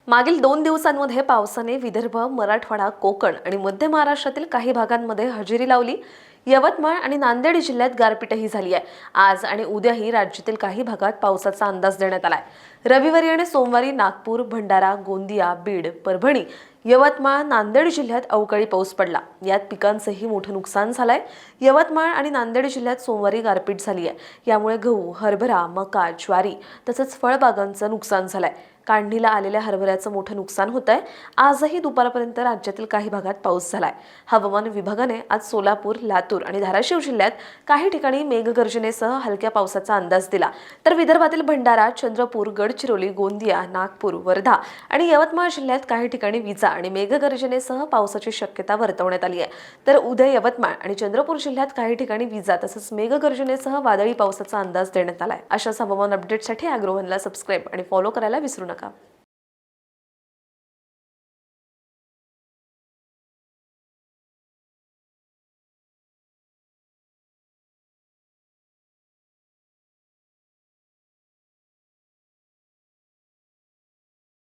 मागील 2 दिवसांमध्ये पावसाने विदर्भ, मराठवाडा, कोकण आणि मध्य महाराष्ट्रातील काही भागांमध्ये हजेरी लावली. यवतमाळ आणि नांदेड जिल्ह्यात गारपीटही झाली आहे. आज आणि उद्याही राज्यातील काही भागात पावसाचा अंदाज देण्यात आलाय. रविवारी आणि सोमवारी नागपूर, भंडारा, गोंदिया, बीड, परभणी, यवतमाळ, नांदेड जिल्ह्यात अवकाळी पाऊस पडला. यात पिकांचंही मोठं नुकसान झालंय. यवतमाळ आणि नांदेड जिल्ह्यात सोमवारी गारपीट झाली आहे. यामुळे गहू, हरभरा, मका, ज्वारी तसंच फळबागांचं नुकसान झालंय. काढणीला आलेल्या हरभऱ्याचं मोठं नुकसान होत आहे. आजही दुपारपर्यंत राज्यातील काही भागात पाऊस झालाय. हवामान विभागाने आज सोलापूर, लातूर आणि धाराशिव जिल्ह्यात काही ठिकाणी मेघगर्जनेसह हलक्या पावसाचा अंदाज दिला. तर विदर्भातील भंडारा, चंद्रपूर, गडचिरोली, गोंदिया, नागपूर, वर्धा आणि यवतमाळ जिल्ह्यात काही ठिकाणी विजा आणि मेघगर्जनेसह पावसाची शक्यता वर्तवण्यात आली आहे. तर उद्या यवतमाळ आणि चंद्रपूर जिल्ह्यात काही ठिकाणी विजा तसंच मेघगर्जनेसह वादळी पावसाचा अंदाज देण्यात आलाय. अशाच हवामान अपडेटसाठी अॅग्रोवनला सबस्क्राईब आणि फॉलो करायला विसरू नका.